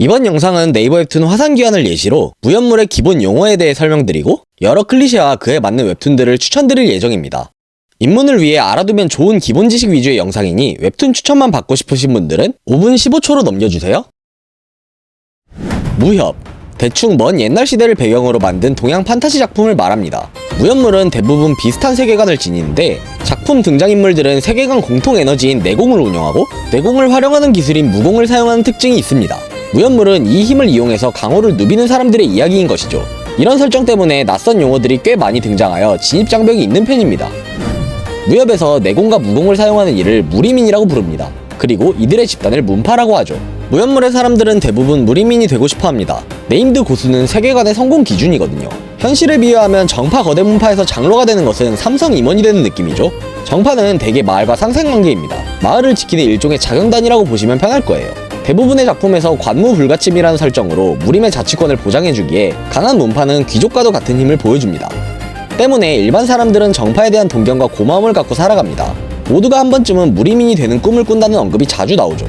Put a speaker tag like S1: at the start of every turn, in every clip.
S1: 이번 영상은 네이버 웹툰 화산귀환을 예시로 무협물의 기본 용어에 대해 설명드리고 여러 클리셰와 그에 맞는 웹툰들을 추천드릴 예정입니다. 입문을 위해 알아두면 좋은 기본 지식 위주의 영상이니 웹툰 추천만 받고 싶으신 분들은 5분 15초로 넘겨주세요. 무협, 대충 먼 옛날 시대를 배경으로 만든 동양 판타지 작품을 말합니다. 무협물은 대부분 비슷한 세계관을 지니는데 작품 등장인물들은 세계관 공통 에너지인 내공을 운영하고 내공을 활용하는 기술인 무공을 사용하는 특징이 있습니다. 무협물은 이 힘을 이용해서 강호를 누비는 사람들의 이야기인 것이죠. 이런 설정 때문에 낯선 용어들이 꽤 많이 등장하여 진입장벽이 있는 편입니다. 무협에서 내공과 무공을 사용하는 이를 무리민이라고 부릅니다. 그리고 이들의 집단을 문파라고 하죠. 무협물의 사람들은 대부분 무리민이 되고 싶어합니다. 네임드 고수는 세계관의 성공 기준이거든요. 현실을 비유하면 정파 거대 문파에서 장로가 되는 것은 삼성 임원이 되는 느낌이죠. 정파는 대개 마을과 상생관계입니다. 마을을 지키는 일종의 자경단이라고 보시면 편할 거예요. 대부분의 작품에서 관무 불가침이라는 설정으로 무림의 자치권을 보장해주기에 강한 문파는 귀족과도 같은 힘을 보여줍니다. 때문에 일반 사람들은 정파에 대한 동경과 고마움을 갖고 살아갑니다. 모두가 한 번쯤은 무리민이 되는 꿈을 꾼다는 언급이 자주 나오죠.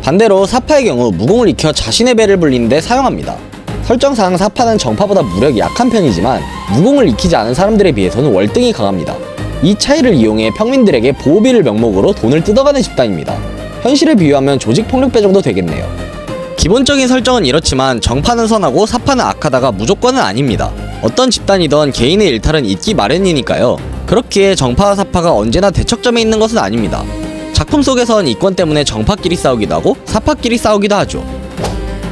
S1: 반대로 사파의 경우 무공을 익혀 자신의 배를 불리는데 사용합니다. 설정상 사파는 정파보다 무력이 약한 편이지만 무공을 익히지 않은 사람들에 비해서는 월등히 강합니다. 이 차이를 이용해 평민들에게 보호비를 명목으로 돈을 뜯어가는 집단입니다. 현실에 비유하면 조직폭력배 정도 되겠네요. 기본적인 설정은 이렇지만 정파는 선하고 사파는 악하다가 무조건은 아닙니다. 어떤 집단이든 개인의 일탈은 있기 마련이니까요. 그렇기에 정파와 사파가 언제나 대척점에 있는 것은 아닙니다. 작품 속에선 이권 때문에 정파끼리 싸우기도 하고 사파끼리 싸우기도 하죠.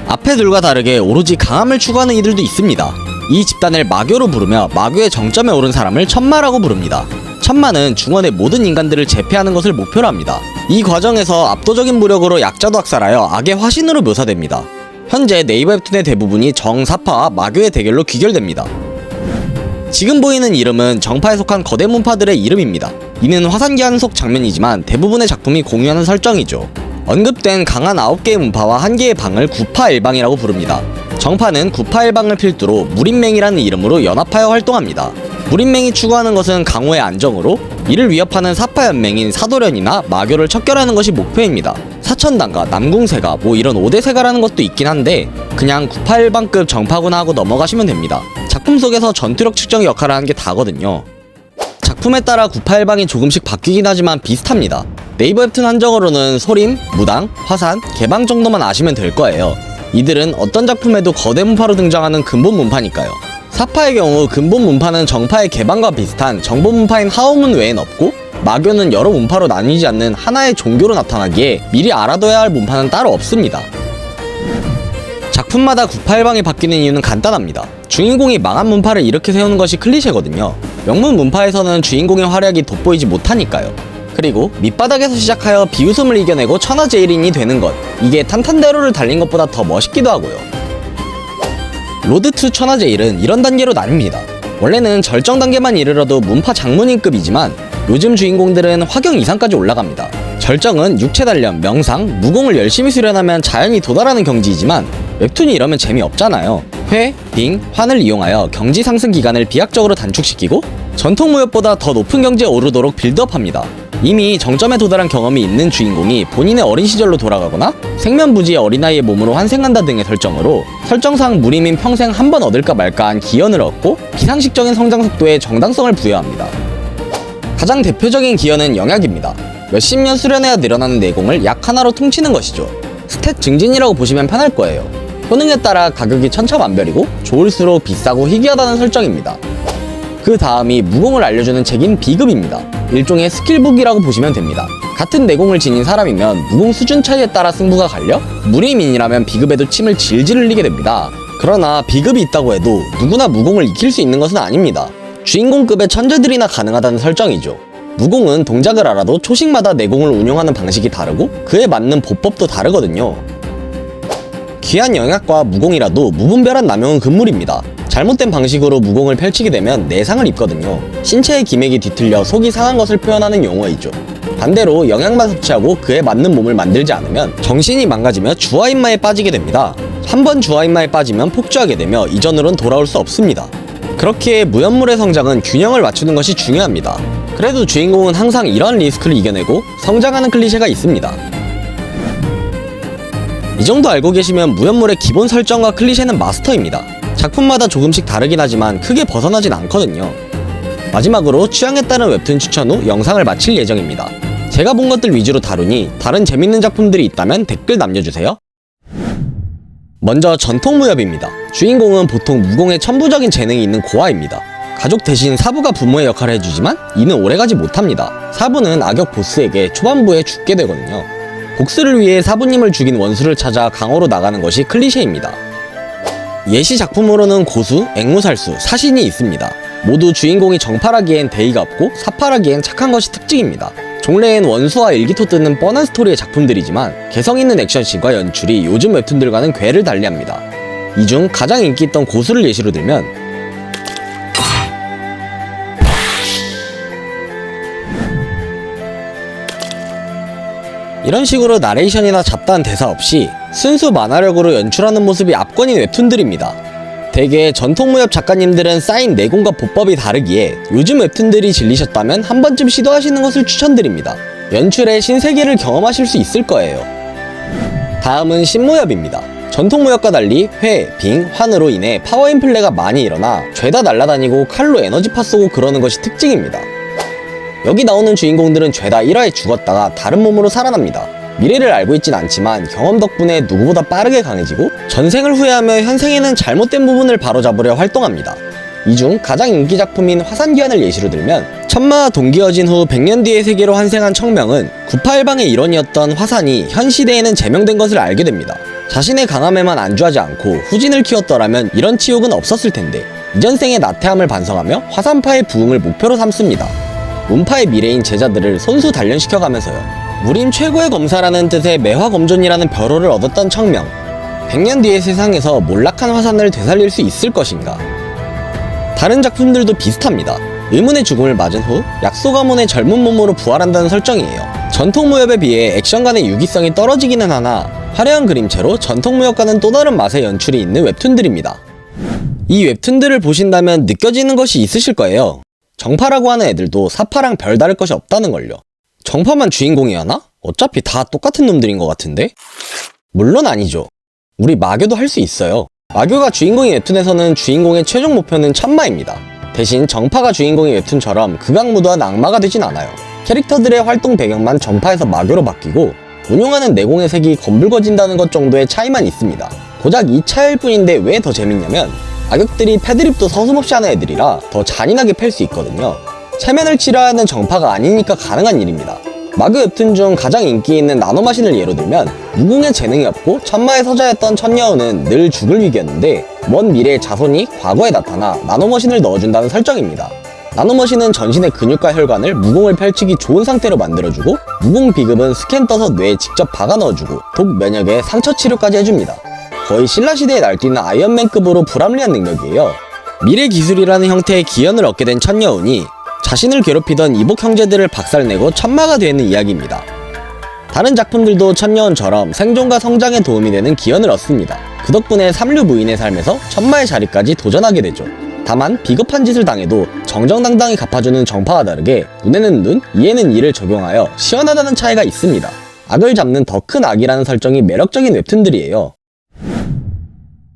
S1: 앞의 둘과 다르게 오로지 강함을 추구하는 이들도 있습니다. 이 집단을 마교로 부르며 마교의 정점에 오른 사람을 천마라고 부릅니다. 천마는 중원의 모든 인간들을 제패하는 것을 목표로 합니다. 이 과정에서 압도적인 무력으로 약자도 학살하여 악의 화신으로 묘사됩니다. 현재 네이버 웹툰의 대부분이 정사파와 마교의 대결로 귀결됩니다. 지금 보이는 이름은 정파에 속한 거대 문파들의 이름입니다. 이는 화산귀환 속 장면이지만 대부분의 작품이 공유하는 설정이죠. 언급된 강한 9개의 문파와 1개의 방을 구파일방이라고 부릅니다. 정파는 구파일방을 필두로 무림맹이라는 이름으로 연합하여 활동합니다. 무림맹이 추구하는 것은 강호의 안정으로 이를 위협하는 사파연맹인 사도련이나 마교를 척결하는 것이 목표입니다. 사천당가, 남궁세가 이런 5대 세가라는 것도 있긴 한데 그냥 구파일방급 정파구나 하고 넘어가시면 됩니다. 작품 속에서 전투력 측정 역할을 하는 게 다거든요. 작품에 따라 구파일방이 조금씩 바뀌긴 하지만 비슷합니다. 네이버 웹툰 한정으로는 소림, 무당, 화산, 개방 정도만 아시면 될 거예요. 이들은 어떤 작품에도 거대 문파로 등장하는 근본 문파니까요. 사파의 경우 근본 문파는 정파의 개방과 비슷한 정보 문파인 하오문 외엔 없고 마교는 여러 문파로 나뉘지 않는 하나의 종교로 나타나기에 미리 알아둬야 할 문파는 따로 없습니다. 작품마다 구파일방이 바뀌는 이유는 간단합니다. 주인공이 망한 문파를 이렇게 세우는 것이 클리셰거든요. 명문 문파에서는 주인공의 활약이 돋보이지 못하니까요. 그리고 밑바닥에서 시작하여 비웃음을 이겨내고 천하제일인이 되는 것, 이게 탄탄대로를 달린 것보다 더 멋있기도 하고요. 로드 투 천하제일은 이런 단계로 나뉩니다. 원래는 절정 단계만 이르러도 문파 장문인급이지만 요즘 주인공들은 화경 이상까지 올라갑니다. 절정은 육체 단련, 명상, 무공을 열심히 수련하면 자연히 도달하는 경지이지만 웹툰이 이러면 재미없잖아요. 회, 빙, 환을 이용하여 경지 상승 기간을 비약적으로 단축시키고 전통 무협보다 더 높은 경지에 오르도록 빌드업합니다. 이미 정점에 도달한 경험이 있는 주인공이 본인의 어린 시절로 돌아가거나 생면부지의 어린아이의 몸으로 환생한다 등의 설정으로 설정상 무림인 평생 한 번 얻을까 말까한 기연을 얻고 비상식적인 성장 속도에 정당성을 부여합니다. 가장 대표적인 기연은 영약입니다. 몇십 년 수련해야 늘어나는 내공을 약 하나로 퉁치는 것이죠. 스탯 증진이라고 보시면 편할 거예요. 효능에 따라 가격이 천차만별이고 좋을수록 비싸고 희귀하다는 설정입니다. 그 다음이 무공을 알려주는 책인 비급입니다. 일종의 스킬북이라고 보시면 됩니다. 같은 내공을 지닌 사람이면 무공 수준 차이에 따라 승부가 갈려 무리민이라면 비급에도 침을 질질 흘리게 됩니다. 그러나 비급이 있다고 해도 누구나 무공을 익힐 수 있는 것은 아닙니다. 주인공급의 천재들이나 가능하다는 설정이죠. 무공은 동작을 알아도 초식마다 내공을 운용하는 방식이 다르고 그에 맞는 보법도 다르거든요. 귀한 영약과 무공이라도 무분별한 남용은 금물입니다. 잘못된 방식으로 무공을 펼치게 되면 내상을 입거든요. 신체의 기맥이 뒤틀려 속이 상한 것을 표현하는 용어이죠. 반대로 영양만 섭취하고 그에 맞는 몸을 만들지 않으면 정신이 망가지며 주화인마에 빠지게 됩니다. 한번 주화인마에 빠지면 폭주하게 되며 이전으론 돌아올 수 없습니다. 그렇기에 무협물의 성장은 균형을 맞추는 것이 중요합니다. 그래도 주인공은 항상 이러한 리스크를 이겨내고 성장하는 클리셰가 있습니다. 이 정도 알고 계시면 무협물의 기본 설정과 클리셰는 마스터입니다. 작품마다 조금씩 다르긴 하지만 크게 벗어나진 않거든요. 마지막으로 취향에 따른 웹툰 추천 후 영상을 마칠 예정입니다. 제가 본 것들 위주로 다루니 다른 재밌는 작품들이 있다면 댓글 남겨주세요. 먼저 전통무협입니다. 주인공은 보통 무공에 천부적인 재능이 있는 고아입니다. 가족 대신 사부가 부모의 역할을 해주지만 이는 오래가지 못합니다. 사부는 악역 보스에게 초반부에 죽게 되거든요. 복수를 위해 사부님을 죽인 원수를 찾아 강호로 나가는 것이 클리셰입니다. 예시 작품으로는 고수, 앵무살수, 사신이 있습니다. 모두 주인공이 정파라기엔 대의가 없고 사파라기엔 착한 것이 특징입니다. 종래엔 원수와 일기토 뜨는 뻔한 스토리의 작품들이지만 개성있는 액션씬과 연출이 요즘 웹툰들과는 궤를 달리합니다. 이 중 가장 인기 있던 고수를 예시로 들면 이런 식으로 나레이션이나 잡다한 대사 없이 순수 만화력으로 연출하는 모습이 압권인 웹툰들입니다. 대개 전통무협 작가님들은 쌓인 내공과 보법이 다르기에 요즘 웹툰들이 질리셨다면 한 번쯤 시도하시는 것을 추천드립니다. 연출의 신세계를 경험하실 수 있을 거예요. 다음은 신무협입니다. 전통무협과 달리 회, 빙, 환으로 인해 파워인플레가 많이 일어나 죄다 날아다니고 칼로 에너지파 쏘고 그러는 것이 특징입니다. 여기 나오는 주인공들은 죄다 1화에 죽었다가 다른 몸으로 살아납니다. 미래를 알고 있진 않지만 경험 덕분에 누구보다 빠르게 강해지고 전생을 후회하며 현생에는 잘못된 부분을 바로잡으려 활동합니다. 이 중 가장 인기 작품인 화산기환을 예시로 들면 천마와 동기어진 후 100년 뒤의 세계로 환생한 청명은 981방의 일원이었던 화산이 현 시대에는 제명된 것을 알게 됩니다. 자신의 강함에만 안주하지 않고 후진을 키웠더라면 이런 치욕은 없었을 텐데 이전 생의 나태함을 반성하며 화산파의 부흥을 목표로 삼습니다. 운파의 미래인 제자들을 손수 단련시켜가면서요. 무림 최고의 검사라는 뜻의 매화검존이라는 별호를 얻었던 청명. 100년 뒤의 세상에서 몰락한 화산을 되살릴 수 있을 것인가? 다른 작품들도 비슷합니다. 의문의 죽음을 맞은 후 약소가문의 젊은 몸으로 부활한다는 설정이에요. 전통무협에 비해 액션간의 유기성이 떨어지기는 하나 화려한 그림체로 전통무협과는 또 다른 맛의 연출이 있는 웹툰들입니다. 이 웹툰들을 보신다면 느껴지는 것이 있으실 거예요. 정파라고 하는 애들도 사파랑 별다를 것이 없다는 걸요. 정파만 주인공이었나? 어차피 다 똑같은 놈들인 것 같은데? 물론 아니죠. 우리 마교도 할 수 있어요. 마교가 주인공인 웹툰에서는 주인공의 최종 목표는 천마입니다. 대신 정파가 주인공인 웹툰처럼 극악무도한 악마가 되진 않아요. 캐릭터들의 활동 배경만 전파에서 마교로 바뀌고 운용하는 내공의 색이 검붉어진다는 것 정도의 차이만 있습니다. 고작 이 차이일 뿐인데 왜 더 재밌냐면 악역들이 패드립도 서슴없이 하는 애들이라 더 잔인하게 팰 수 있거든요. 체면을 치러야 하는 정파가 아니니까 가능한 일입니다. 마교 웹툰 중 가장 인기 있는 나노마신을 예로 들면 무공에 재능이 없고 천마의 서자였던 천여우는 늘 죽을 위기였는데 먼 미래의 자손이 과거에 나타나 나노머신을 넣어준다는 설정입니다. 나노머신은 전신의 근육과 혈관을 무공을 펼치기 좋은 상태로 만들어주고 무공 비급은 스캔 떠서 뇌에 직접 박아 넣어주고 독 면역에 상처 치료까지 해줍니다. 거의 신라시대에 날뛰는 아이언맨급으로 불합리한 능력이에요. 미래 기술이라는 형태의 기연을 얻게 된 천여운이 자신을 괴롭히던 이복 형제들을 박살내고 천마가 되는 이야기입니다. 다른 작품들도 천여운처럼 생존과 성장에 도움이 되는 기연을 얻습니다. 그 덕분에 삼류 무인의 삶에서 천마의 자리까지 도전하게 되죠. 다만 비겁한 짓을 당해도 정정당당히 갚아주는 정파와 다르게 눈에는 눈, 이에는 이를 적용하여 시원하다는 차이가 있습니다. 악을 잡는 더 큰 악이라는 설정이 매력적인 웹툰들이에요.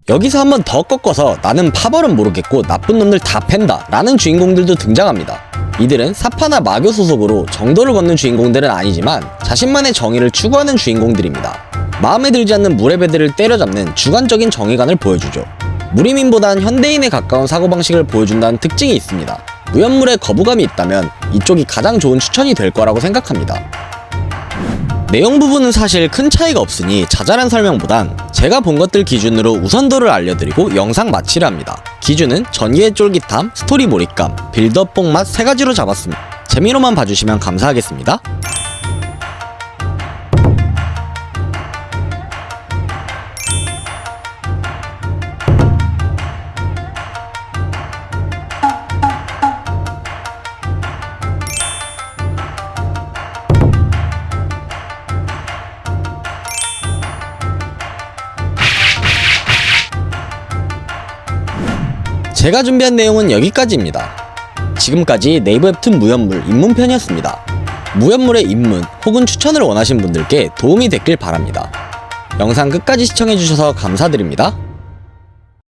S1: 여기서 한번 더 꺾어서 나는 파벌은 모르겠고 나쁜 놈들 다 팬다 라는 주인공들도 등장합니다. 이들은 사파나 마교 소속으로 정도를 걷는 주인공들은 아니지만 자신만의 정의를 추구하는 주인공들입니다. 마음에 들지 않는 무례배들을 때려잡는 주관적인 정의관을 보여주죠. 무리민보단 현대인에 가까운 사고방식을 보여준다는 특징이 있습니다. 무협물에 거부감이 있다면 이쪽이 가장 좋은 추천이 될 거라고 생각합니다. 내용 부분은 사실 큰 차이가 없으니 자잘한 설명보단 제가 본 것들 기준으로 우선도를 알려드리고 영상 마치려 합니다. 기준은 전개의 쫄깃함, 스토리 몰입감, 빌드업 뽕맛 3가지로 잡았습니다. 재미로만 봐주시면 감사하겠습니다. 제가 준비한 내용은 여기까지입니다. 지금까지 네이버 웹툰 무협물 입문편이었습니다. 무협물의 입문 혹은 추천을 원하신 분들께 도움이 됐길 바랍니다. 영상 끝까지 시청해주셔서 감사드립니다.